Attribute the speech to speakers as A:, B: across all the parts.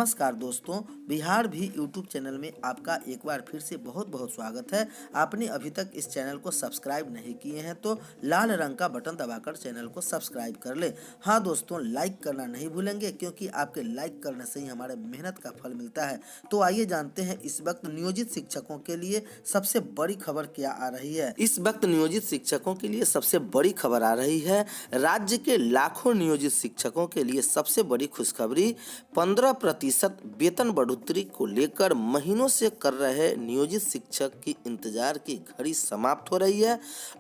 A: नमस्कार दोस्तों, बिहार भी यूट्यूब चैनल में आपका एक बार फिर से बहुत बहुत स्वागत है। आपने अभी तक इस चैनल को सब्सक्राइब नहीं किए हैं तो लाल रंग का बटन दबाकर चैनल को सब्सक्राइब कर ले। हाँ दोस्तों, लाइक करना नहीं भूलेंगे क्योंकि आपके लाइक करने से ही हमारे मेहनत का फल मिलता है। तो आइए जानते हैं इस वक्त नियोजित शिक्षकों के लिए सबसे बड़ी खबर क्या आ रही है। इस वक्त नियोजित शिक्षकों के लिए सबसे बड़ी खबर आ रही है। राज्य के लाखों नियोजित शिक्षकों के लिए सबसे बड़ी खुशखबरी, 15% वेतन बढ़ोतरी को लेकर महीनों से कर रहे नियोजित शिक्षक की इंतजार की घड़ी समाप्त हो रही है।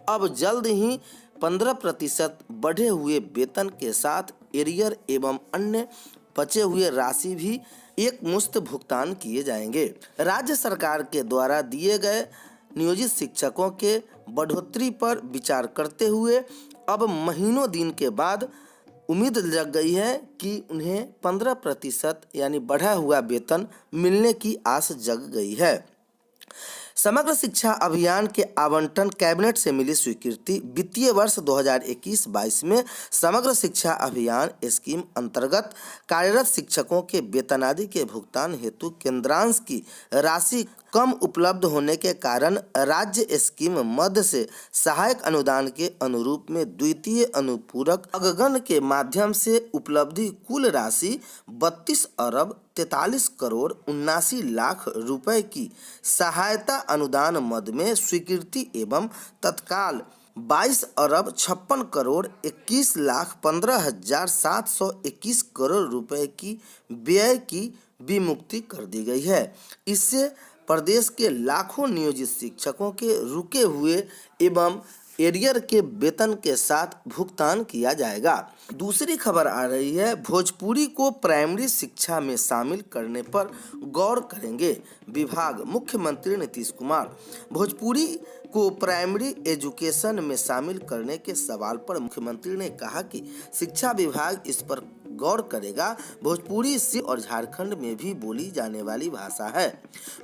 A: अब जल्द ही 15% बढ़े हुए वेतन के साथ एरियर एवं अन्य बचे हुए राशि भी एक मुश्त भुगतान किए जाएंगे। राज्य सरकार के द्वारा दिए गए नियोजित शिक्षकों के बढ़ोतरी पर विचार करते हुए अब महीनों दिन के बाद उम्मीद जग गई है कि उन्हें 15% यानी बढ़ा हुआ वेतन मिलने की आस जग गई है। समग्र शिक्षा अभियान के आवंटन कैबिनेट से मिली स्वीकृति। वित्तीय वर्ष 2021-22 में समग्र शिक्षा अभियान स्कीम अंतर्गत कार्यरत शिक्षकों के वेतन आदि के भुगतान हेतु केंद्रांश की राशि कम उपलब्ध होने के कारण राज्य स्कीम मद से सहायक अनुदान के अनुरूप में द्वितीय अनुपूरक अगगन के माध्यम से उपलब्धि कुल राशि 32 अरब 43 करोड़ 79 लाख रुपए की सहायता अनुदान मद में स्वीकृति एवं तत्काल 22 अरब 56 करोड़ 21 लाख 15,721 करोड़ रुपए की व्यय की विमुक्ति कर दी गई है। इससे प्रदेश के लाखों नियोजित शिक्षकों के रुके हुए एवं एरियर के वेतन के साथ भुगतान किया जाएगा। दूसरी खबर आ रही है, भोजपुरी को प्राइमरी शिक्षा में शामिल करने पर गौर करेंगे विभाग। मुख्यमंत्री नीतीश कुमार भोजपुरी को प्राइमरी एजुकेशन में शामिल करने के सवाल पर मुख्यमंत्री ने कहा कि शिक्षा विभाग इस पर गौर करेगा। भोजपुरी सिर्फ और झारखंड में भी बोली जाने वाली भाषा है।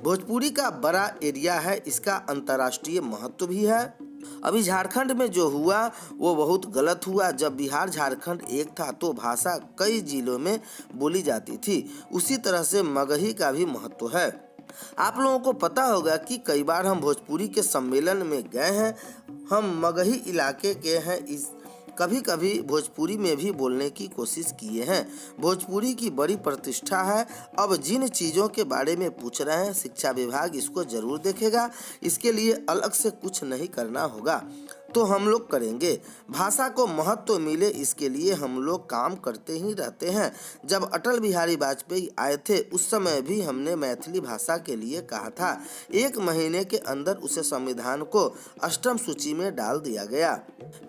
A: भोजपुरी का बड़ा एरिया है, इसका अंतर्राष्ट्रीय महत्व भी है। अभी झारखंड में जो हुआ वो बहुत गलत हुआ। जब बिहार झारखंड एक था तो भाषा कई जिलों में बोली जाती थी। उसी तरह से मगही का भी महत्व है। आप लोगों को पता होगा कि कई बार हम भोजपुरी के सम्मेलन में गए हैं, हम मगही इलाके के हैं। कभी कभी भोजपुरी में भी बोलने की कोशिश किए हैं। भोजपुरी की बड़ी प्रतिष्ठा है। अब जिन चीज़ों के बारे में पूछ रहे हैं, शिक्षा विभाग इसको जरूर देखेगा। इसके लिए अलग से कुछ नहीं करना होगा तो हम लोग करेंगे। भाषा को महत्व मिले इसके लिए हम लोग काम करते ही रहते हैं। जब अटल बिहारी वाजपेयी आए थे उस समय भी हमने मैथिली भाषा के लिए कहा था। 1 महीने के अंदर उसे संविधान को अष्टम सूची में डाल दिया गया।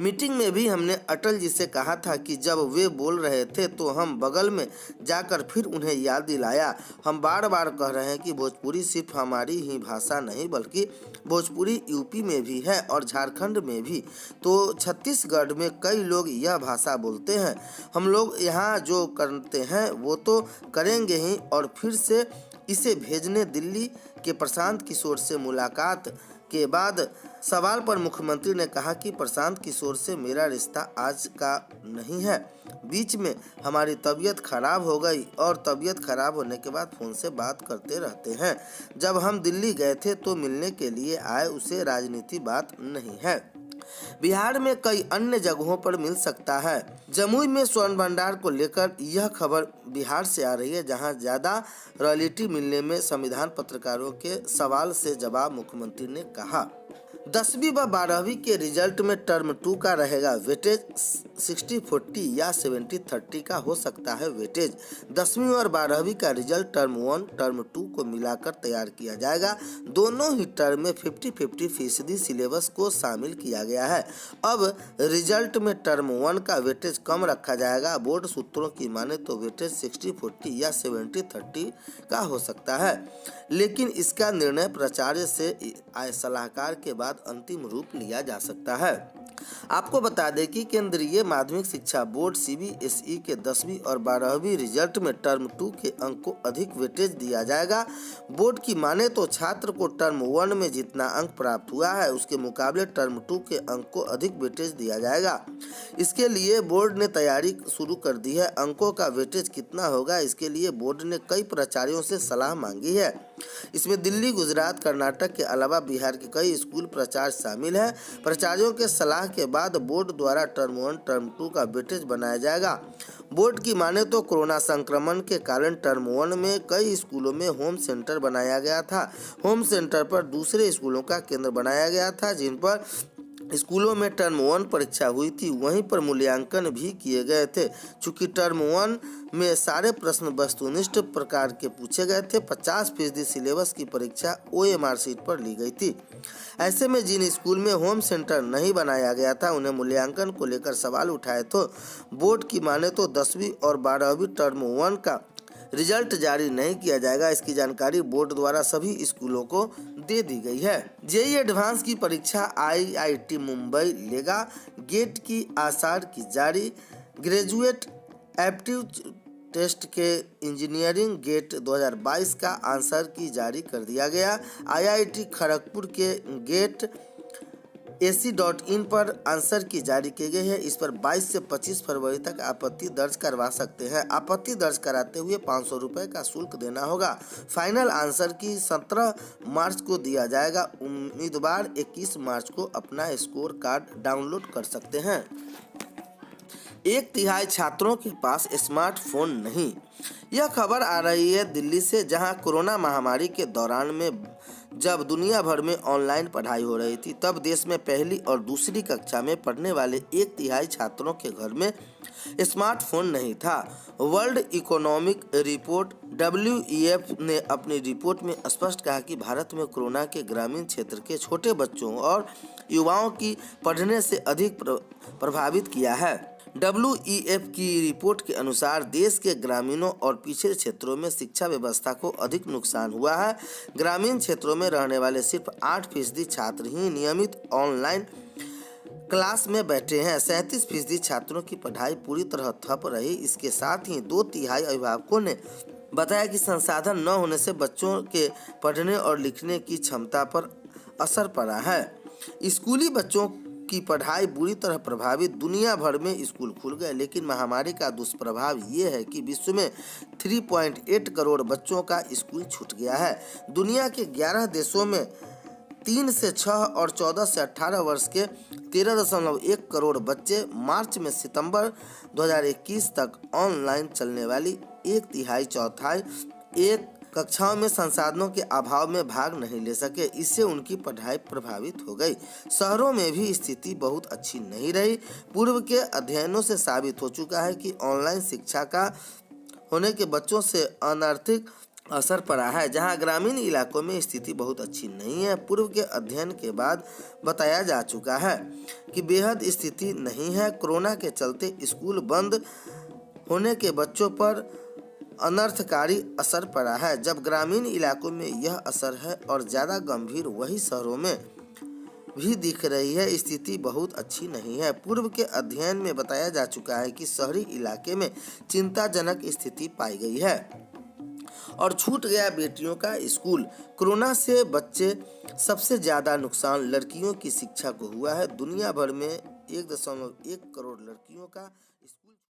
A: मीटिंग में भी हमने अटल जी से कहा था कि जब वे बोल रहे थे तो हम बगल में जाकर फिर उन्हें याद दिलाया। हम बार बार कह रहे हैं कि भोजपुरी सिर्फ हमारी ही भाषा नहीं बल्कि भोजपुरी यूपी में भी है और झारखंड में भी। तो छत्तीसगढ़ में कई लोग यह भाषा बोलते हैं। हम लोग यहाँ जो करते हैं वो तो करेंगे ही। और फिर से इसे भेजने दिल्ली के प्रशांत किशोर से मुलाकात के बाद सवाल पर मुख्यमंत्री ने कहा कि प्रशांत किशोर से मेरा रिश्ता आज का नहीं है। बीच में हमारी तबीयत खराब हो गई और तबीयत खराब होने के बाद फ़ोन से बात करते रहते हैं। जब हम दिल्ली गए थे तो मिलने के लिए आए, उसे राजनीति बात नहीं है। बिहार में कई अन्य जगहों पर मिल सकता है। जमुई में स्वर्ण भंडार को लेकर यह खबर बिहार से आ रही है, जहां ज्यादा रॉयल्टी मिलने में संविधान पत्रकारों के सवाल से जवाब मुख्यमंत्री ने कहा। 10वीं व 12वीं के रिजल्ट में टर्म 2 का रहेगा वेटेज। 60-40 या 70-30 का हो सकता है वेटेज। 10वीं और 12वीं का रिजल्ट टर्म 1 टर्म 2 को मिलाकर तैयार किया जाएगा। दोनों ही टर्म में 50-50% सिलेबस को शामिल किया गया है। अब रिजल्ट में टर्म 1 का वेटेज कम रखा जाएगा। बोर्ड सूत्रों की माने तो वेटेज 60-40 या 70-30 का हो सकता है, लेकिन इसका निर्णय प्राचार्य से आए सलाहकार के बाद अंतिम रूप लिया जा सकता है। आपको बता दें कि केंद्रीय माध्यमिक शिक्षा बोर्ड सीबीएसई के 10वीं और 12वीं रिजल्ट में टर्म 2 के अंक को अधिक वेटेज दिया जाएगा। बोर्ड की माने तो छात्र को टर्म 1 में जितना अंक प्राप्त हुआ है उसके मुकाबले टर्म 2 के अंक को अधिक वेटेज दिया जाएगा। इसके लिए बोर्ड ने तैयारी शुरू कर दी है। अंकों का वेटेज कितना होगा, इसके लिए बोर्ड ने कई प्राचार्यों से सलाह मांगी है। इसमें दिल्ली, गुजरात, कर्नाटक के अलावा बिहार के कई स्कूल प्राचार्य शामिल हैं। प्राचार्यों के सलाह के बाद बोर्ड द्वारा टर्म 1, टर्म 2 का वेटेज बनाया जाएगा। बोर्ड की माने तो कोरोना संक्रमण के कारण टर्म 1 में कई स्कूलों में होम सेंटर बनाया गया था। होम सेंटर पर दूसरे स्कूलों का केंद्र बनाया गया था जिन पर स्कूलों में टर्म 1 परीक्षा हुई थी, वहीं पर मूल्यांकन भी किए गए थे। चूंकि टर्म 1 में सारे प्रश्न वस्तुनिष्ठ प्रकार के पूछे गए थे, 50% सिलेबस की परीक्षा OMR शीट पर ली गई थी। ऐसे में जिन स्कूल में होम सेंटर नहीं बनाया गया था उन्हें मूल्यांकन को लेकर सवाल उठाए तो बोर्ड की माने तो 10वीं और 12वीं टर्म 1 का रिजल्ट जारी नहीं किया जाएगा। इसकी जानकारी बोर्ड द्वारा सभी स्कूलों को दे दी गई है। जेईई एडवांस की परीक्षा IIT मुंबई लेगा। गेट की आसार की जारी। ग्रेजुएट एप्टीट्यूड टेस्ट के इंजीनियरिंग गेट 2022 का आंसर की जारी कर दिया गया। IIT खड़गपुर के गेट AC.in पर आंसर की जारी की गई है। इस पर 22 से 25 फरवरी तक आपत्ति दर्ज करवा सकते हैं। आपत्ति दर्ज कराते हुए 500 रुपये का शुल्क देना होगा। फाइनल आंसर की 17 मार्च को दिया जाएगा। उम्मीदवार 21 मार्च को अपना स्कोर कार्ड डाउनलोड कर सकते हैं। 1/3 छात्रों के पास स्मार्टफोन नहीं। यह खबर आ रही है दिल्ली से, जहां कोरोना महामारी के दौरान में जब दुनिया भर में ऑनलाइन पढ़ाई हो रही थी तब देश में पहली और दूसरी कक्षा में पढ़ने वाले 1/3 छात्रों के घर में स्मार्टफोन नहीं था। वर्ल्ड इकोनॉमिक रिपोर्ट WEF ने अपनी रिपोर्ट में स्पष्ट कहा कि भारत में कोरोना के ग्रामीण क्षेत्र के छोटे बच्चों और युवाओं की पढ़ने से अधिक प्रभावित किया है। WEF की रिपोर्ट के अनुसार देश के ग्रामीणों और पिछड़े क्षेत्रों में शिक्षा व्यवस्था को अधिक नुकसान हुआ है। ग्रामीण क्षेत्रों में रहने वाले सिर्फ 8% छात्र ही नियमित ऑनलाइन क्लास में बैठे हैं। 37% छात्रों की पढ़ाई पूरी तरह ठप रही। इसके साथ ही 2/3 अभिभावकों ने बताया कि संसाधन न होने से बच्चों के पढ़ने और लिखने की क्षमता पर असर पड़ा है। स्कूली बच्चों की पढ़ाई बुरी तरह प्रभावित। दुनिया भर में स्कूल खुल गए, लेकिन महामारी का दुष्प्रभाव ये है कि विश्व में 3.8 करोड़ बच्चों का स्कूल छूट गया है। दुनिया के 11 देशों में 3 से 6 और 14 से 18 वर्ष के 13.1 करोड़ बच्चे मार्च में सितंबर 2021 तक ऑनलाइन चलने वाली 1/3 एक कक्षाओं में संसाधनों के अभाव में भाग नहीं ले सके। इससे उनकी पढ़ाई प्रभावित हो गई। शहरों में भी स्थिति बहुत अच्छी नहीं रही। पूर्व के अध्ययनों से साबित हो चुका है कि ऑनलाइन शिक्षा का होने के बच्चों से अनैतिक असर पड़ा है। जहां ग्रामीण इलाकों में स्थिति बहुत अच्छी नहीं है। पूर्व के अध्ययन के बाद बताया जा चुका है कि बेहद स्थिति नहीं है। कोरोना के चलते स्कूल बंद होने के बच्चों पर अनर्थकारी असर पड़ा है। जब ग्रामीण इलाकों में यह असर है और ज़्यादा गंभीर वही शहरों में भी दिख रही है। स्थिति बहुत अच्छी नहीं है। पूर्व के अध्ययन में बताया जा चुका है कि शहरी इलाके में चिंताजनक स्थिति पाई गई है और छूट गया बेटियों का स्कूल। कोरोना से बच्चे सबसे ज़्यादा नुकसान लड़कियों की शिक्षा को हुआ है। दुनिया भर में 1.1 करोड़ लड़कियों का